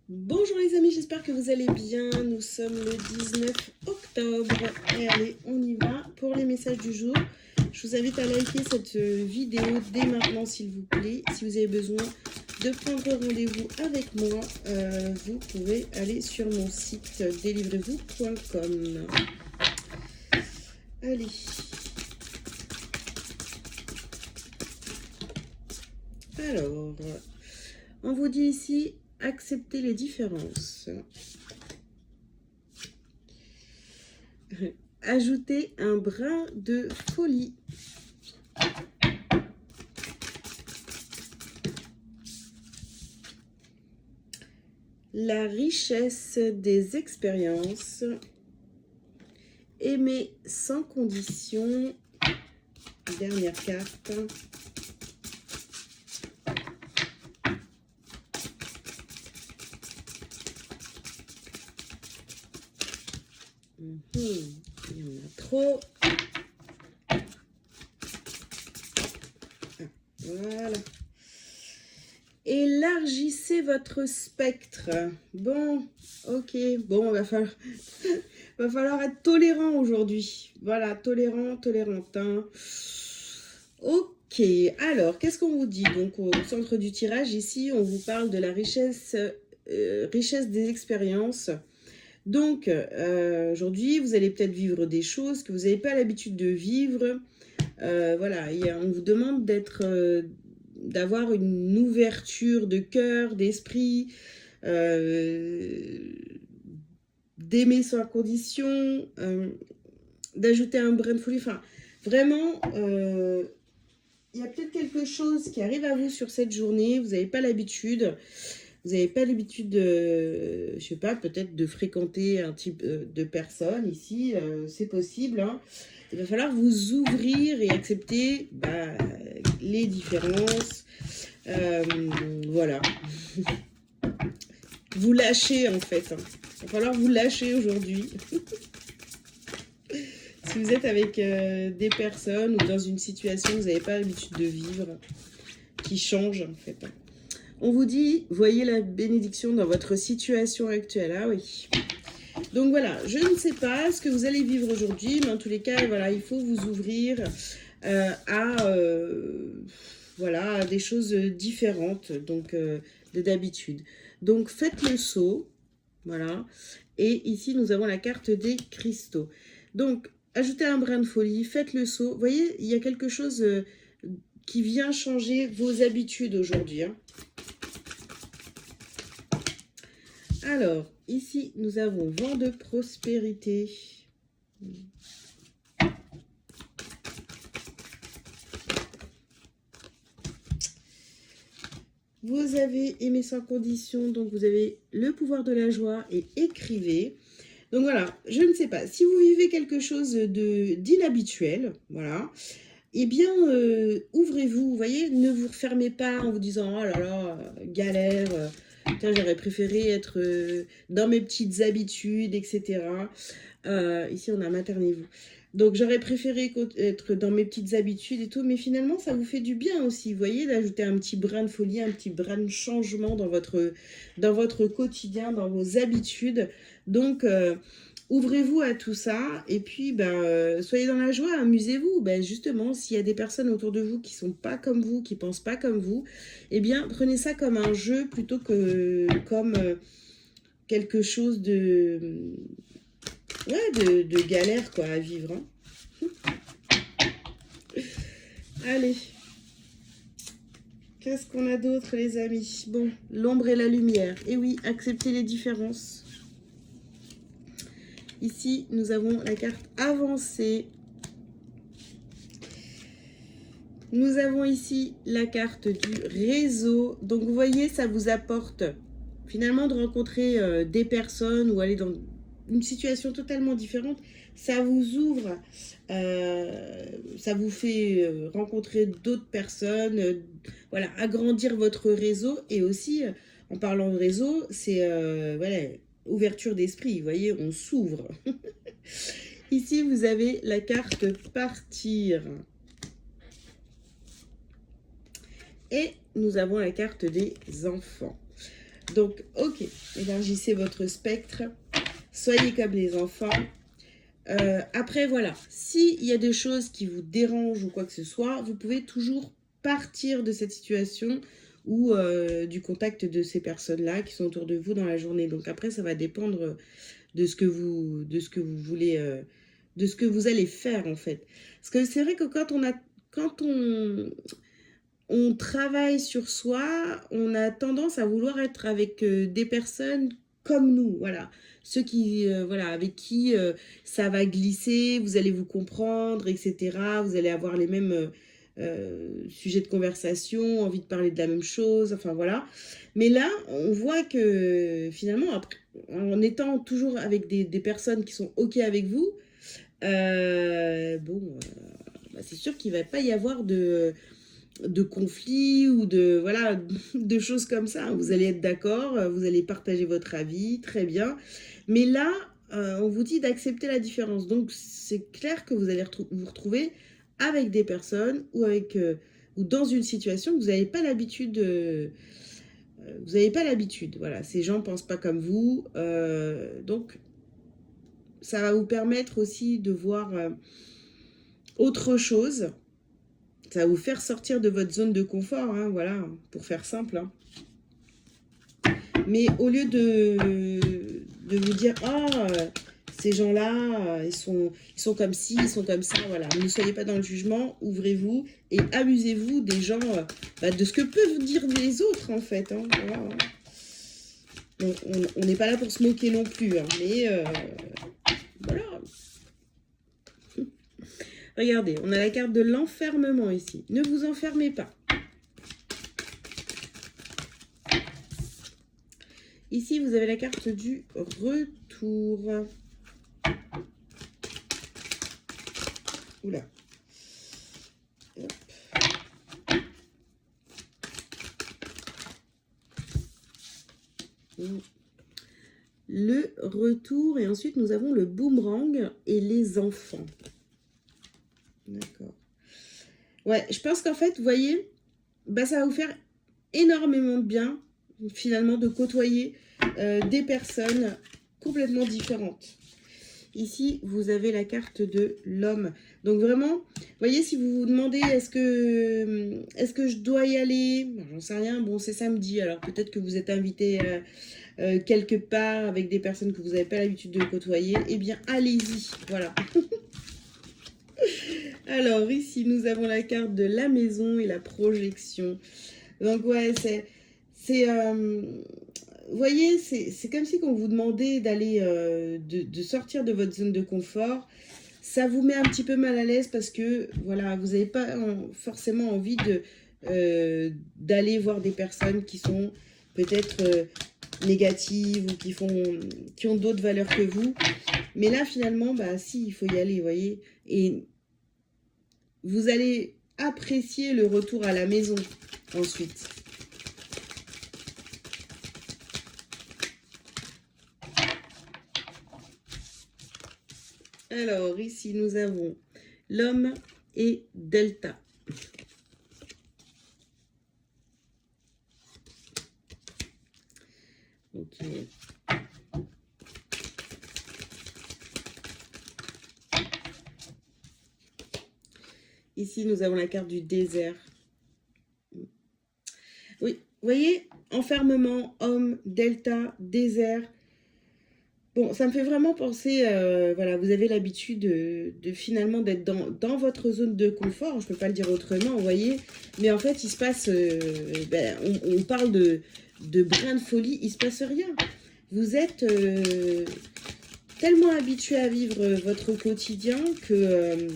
Bonjour les amis, j'espère que vous allez bien. Nous sommes le 19 octobre et allez, on y va pour les messages du jour. Je vous invite à liker cette vidéo dès maintenant s'il vous plaît. Si vous avez besoin de prendre rendez-vous avec moi, vous pouvez aller sur mon site délivrez-vous.com. Allez. Alors, on vous dit ici, accepter les différences. Ajouter un brin de folie. La richesse des expériences. Aimer sans condition. Dernière carte. Il y en a trop. Voilà. Élargissez votre spectre. Bon, ok. Bon, va falloir être tolérant aujourd'hui. Voilà, tolérantin. Ok, alors, qu'est-ce qu'on vous dit? Donc, au centre du tirage, ici, on vous parle de la richesse des expériences. Donc, aujourd'hui, vous allez peut-être vivre des choses que vous n'avez pas l'habitude de vivre. Voilà, on vous demande d'avoir une ouverture de cœur, d'esprit, d'aimer sans condition, d'ajouter un brin de folie. Enfin, vraiment, il y a peut-être quelque chose qui arrive à vous sur cette journée. Vous n'avez pas l'habitude. Vous n'avez pas l'habitude de, je sais pas, peut-être de fréquenter un type de personne ici. C'est possible, hein. Il va falloir vous ouvrir et accepter les différences. Voilà. Vous lâchez en fait. Il va falloir vous lâcher aujourd'hui. Si vous êtes avec des personnes ou dans une situation que vous n'avez pas l'habitude de vivre, qui change en fait. On vous dit, voyez la bénédiction dans votre situation actuelle. Ah oui. Donc voilà, je ne sais pas ce que vous allez vivre aujourd'hui, mais en tous les cas, voilà, il faut vous ouvrir à des choses différentes donc de d'habitude. Donc faites le saut, voilà. Et ici, nous avons la carte des cristaux. Donc, ajoutez un brin de folie, faites le saut. Vous voyez, il y a quelque chose qui vient changer vos habitudes aujourd'hui, hein. Alors, ici, nous avons vent de prospérité. Vous avez aimé sans condition, donc vous avez le pouvoir de la joie et écrivez. Donc voilà, je ne sais pas, si vous vivez quelque chose d'inhabituel, voilà, eh bien, ouvrez-vous, vous voyez, ne vous refermez pas en vous disant, oh là là, galère, j'aurais préféré être dans mes petites habitudes, etc. Ici, on a maternez-vous. Donc, j'aurais préféré être dans mes petites habitudes et tout, mais finalement, ça vous fait du bien aussi, vous voyez, d'ajouter un petit brin de folie, un petit brin de changement dans votre quotidien, dans vos habitudes. Donc, ouvrez-vous à tout ça et puis soyez dans la joie, amusez-vous. Justement, s'il y a des personnes autour de vous qui sont pas comme vous, qui pensent pas comme vous, eh bien, prenez ça comme un jeu plutôt que comme quelque chose de galère quoi, à vivre, hein. Allez, qu'est-ce qu'on a d'autre les amis? Bon, l'ombre et la lumière. Et oui, acceptez les différences. Ici, nous avons la carte avancée. Nous avons ici la carte du réseau. Donc, vous voyez, ça vous apporte finalement de rencontrer des personnes ou aller dans une situation totalement différente. Ça vous ouvre, ça vous fait rencontrer d'autres personnes, voilà, agrandir votre réseau. Et aussi, en parlant de réseau, c'est voilà, ouverture d'esprit, vous voyez, on s'ouvre. Ici, vous avez la carte partir. Et nous avons la carte des enfants. Donc, ok, élargissez votre spectre. Soyez comme les enfants. Après, voilà, s'il y a des choses qui vous dérangent ou quoi que ce soit, vous pouvez toujours partir de cette situation ou du contact de ces personnes-là qui sont autour de vous dans la journée. Donc après, ça va dépendre de ce que vous voulez, de ce que vous allez faire en fait. Parce que c'est vrai que quand on travaille sur soi, on a tendance à vouloir être avec des personnes comme nous, voilà. Ceux qui, voilà, avec qui ça va glisser, vous allez vous comprendre, etc. Vous allez avoir les mêmes sujets de conversation, envie de parler de la même chose, enfin voilà. Mais là, on voit que finalement, après, en étant toujours avec des personnes qui sont OK avec vous, bon, bah, c'est sûr qu'il ne va pas y avoir de conflits ou de voilà de choses comme ça. Vous allez être d'accord, vous allez partager votre avis, très bien. Mais là, on vous dit d'accepter la différence. Donc c'est clair que vous allez vous retrouver avec des personnes ou avec ou dans une situation que vous n'avez pas l'habitude vous n'avez pas l'habitude. Voilà, ces gens pensent pas comme vous, donc ça va vous permettre aussi de voir autre chose. Ça va vous faire sortir de votre zone de confort, hein, voilà, pour faire simple. Hein. Mais au lieu de vous dire, ah, ces gens-là, ils sont comme ci, ils sont comme ça, voilà. Ne soyez pas dans le jugement, ouvrez-vous et amusez-vous des gens, bah, de ce que peuvent dire les autres, en fait. Hein, voilà. On n'est pas là pour se moquer non plus, hein, mais voilà. Regardez, on a la carte de l'enfermement ici. Ne vous enfermez pas. Ici, vous avez la carte du retour. Oula. Hop. Le retour. Et ensuite, nous avons le boomerang et les enfants. D'accord. Ouais, je pense qu'en fait, vous voyez, bah, ça va vous faire énormément de bien, finalement, de côtoyer des personnes complètement différentes. Ici, vous avez la carte de l'homme. Donc vraiment, vous voyez, si vous vous demandez est-ce que je dois y aller, j'en sais rien, bon, c'est samedi, alors peut-être que vous êtes invité quelque part avec des personnes que vous n'avez pas l'habitude de côtoyer, eh bien, allez-y, voilà. Alors, ici, nous avons la carte de la maison et la projection. Donc, ouais, vous voyez, c'est comme si on vous demandait d'aller, de sortir de votre zone de confort. Ça vous met un petit peu mal à l'aise parce que, voilà, vous n'avez pas forcément envie d'aller voir des personnes qui sont peut-être négatives ou qui ont d'autres valeurs que vous. Mais là, finalement, bah si, il faut y aller, vous voyez. Et vous allez apprécier le retour à la maison ensuite. Alors, ici, nous avons l'homme et Delta. Ok. Ici, nous avons la carte du désert. Oui, vous voyez, enfermement, homme, delta, désert. Bon, ça me fait vraiment penser, voilà, vous avez l'habitude de finalement d'être dans votre zone de confort, je ne peux pas le dire autrement, vous voyez, mais en fait, il se passe, ben, on parle de brin de folie, il ne se passe rien. Vous êtes tellement habitué à vivre votre quotidien que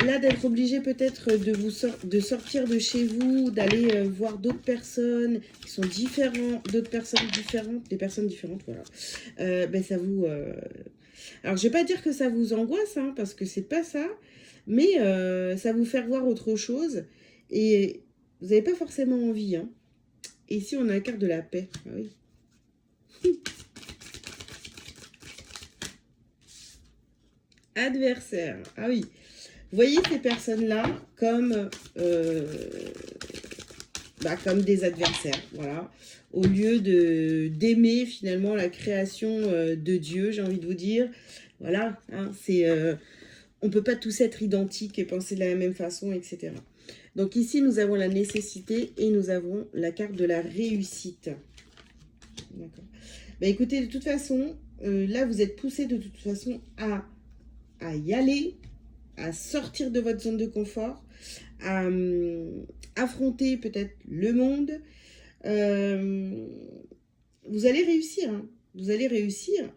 là, d'être obligé peut-être de sortir de chez vous, d'aller voir d'autres personnes qui sont différentes, d'autres personnes différentes, des personnes différentes, voilà. Ben ça vous... Alors, je vais pas dire que ça vous angoisse, hein, parce que c'est pas ça, mais ça vous faire voir autre chose et vous n'avez pas forcément envie. Hein. Et ici, on a la carte de la paix. Ah oui. Adversaire. Ah oui. Vous voyez ces personnes-là comme comme des adversaires, voilà. Au lieu d'aimer finalement la création de Dieu, j'ai envie de vous dire. Voilà, hein, on ne peut pas tous être identiques et penser de la même façon, etc. Donc ici, nous avons la nécessité et nous avons la carte de la réussite. D'accord. Écoutez, de toute façon, là, vous êtes poussé de toute façon à y aller, à sortir de votre zone de confort, à affronter peut-être le monde. Vous allez réussir, hein. Vous allez réussir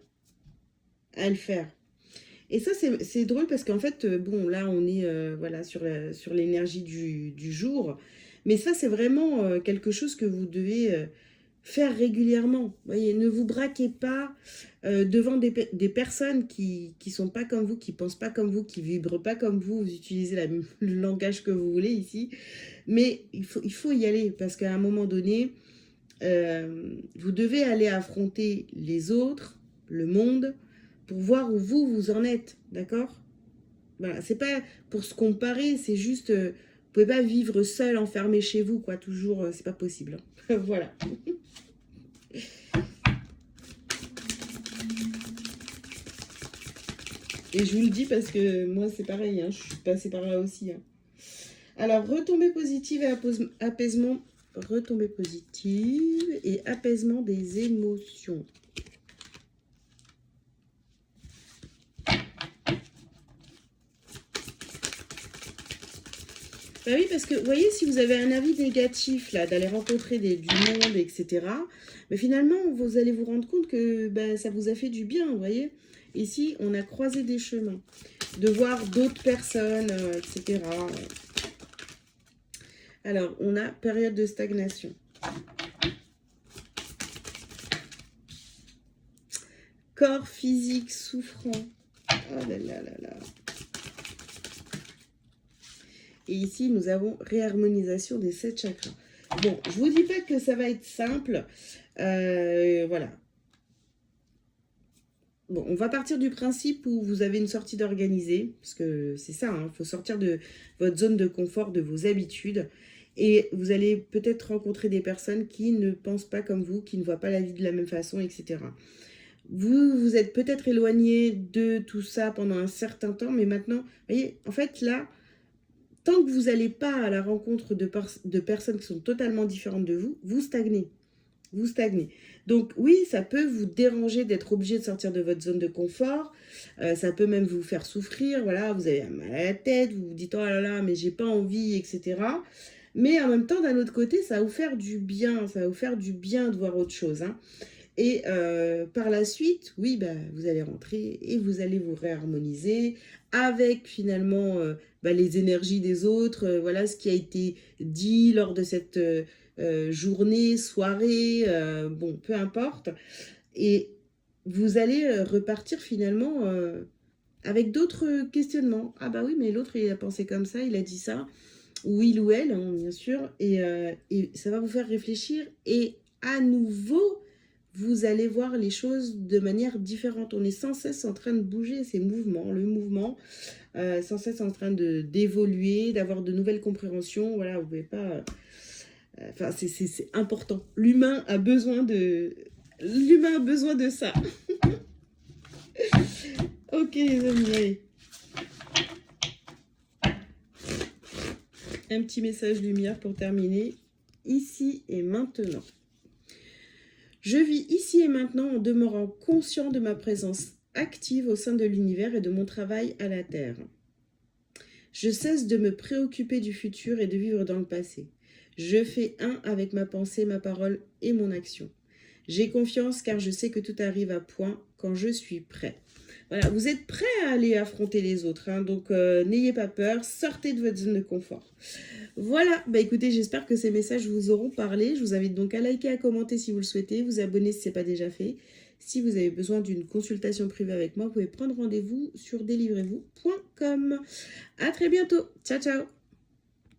à le faire. Et ça, c'est drôle parce qu'en fait, bon, là, on est voilà, sur l'énergie du jour. Mais ça, c'est vraiment quelque chose que vous devez faire régulièrement. Voyez, ne vous braquez pas devant des personnes qui sont pas comme vous, qui pensent pas comme vous, qui vibrent pas comme vous. Vous utilisez le langage que vous voulez ici. Mais il faut y aller parce qu'à un moment donné, vous devez aller affronter les autres, le monde, pour voir où vous en êtes, d'accord? Voilà, c'est pas pour se comparer, c'est juste, vous pouvez pas vivre seul, enfermé chez vous, quoi, toujours, c'est pas possible. Hein. Voilà. Et je vous le dis parce que moi, c'est pareil, hein, je suis passée par là aussi. Hein. Alors, retombée positive et apaisement, retombée positive et apaisement des émotions. Bah oui, parce que, vous voyez, si vous avez un avis négatif, là, d'aller rencontrer du monde, etc., mais finalement, vous allez vous rendre compte que ça vous a fait du bien, vous voyez. Ici, on a croisé des chemins, de voir d'autres personnes, etc. Alors, on a période de stagnation. Corps physique souffrant. Oh là là là là. Et ici, nous avons réharmonisation des 7 chakras. Bon, je ne vous dis pas que ça va être simple. Voilà. Bon, on va partir du principe où vous avez une sortie d'organiser, parce que c'est ça, il faut sortir de votre zone de confort, de vos habitudes. Et vous allez peut-être rencontrer des personnes qui ne pensent pas comme vous, qui ne voient pas la vie de la même façon, etc. Vous êtes peut-être éloigné de tout ça pendant un certain temps, mais maintenant, vous voyez, en fait, là, tant que vous n'allez pas à la rencontre de personnes qui sont totalement différentes de vous, vous stagnez. Vous stagnez. Donc oui, ça peut vous déranger d'être obligé de sortir de votre zone de confort. Ça peut même vous faire souffrir. Voilà, vous avez mal à la tête, vous vous dites « Oh là là, mais j'ai pas envie, etc. » Mais en même temps, d'un autre côté, ça va vous faire du bien. Ça va vous faire du bien de voir autre chose. Hein. Et par la suite, oui, vous allez rentrer et vous allez vous réharmoniser avec finalement les énergies des autres. Voilà ce qui a été dit lors de cette journée, soirée, bon, peu importe. Et vous allez repartir finalement avec d'autres questionnements. Ah bah oui, mais l'autre, il a pensé comme ça, il a dit ça. Ou il ou elle, hein, bien sûr. Et ça va vous faire réfléchir. Et à nouveau, vous allez voir les choses de manière différente. On est sans cesse en train de bouger, le mouvement, sans cesse en train d'évoluer, d'avoir de nouvelles compréhensions. Voilà, vous pouvez pas... Enfin, c'est important. L'humain a besoin de ça. Ok, les amis, allez. Un petit message lumière pour terminer. Ici et maintenant. Je vis ici et maintenant en demeurant conscient de ma présence active au sein de l'univers et de mon travail à la Terre. Je cesse de me préoccuper du futur et de vivre dans le passé. Je fais un avec ma pensée, ma parole et mon action. J'ai confiance car je sais que tout arrive à point quand je suis prêt. Voilà, vous êtes prêts à aller affronter les autres, hein, donc n'ayez pas peur, sortez de votre zone de confort. Voilà, écoutez, j'espère que ces messages vous auront parlé. Je vous invite donc à liker, à commenter si vous le souhaitez, vous abonner si ce n'est pas déjà fait. Si vous avez besoin d'une consultation privée avec moi, vous pouvez prendre rendez-vous sur delivrez-vous.com. À très bientôt. Ciao, ciao.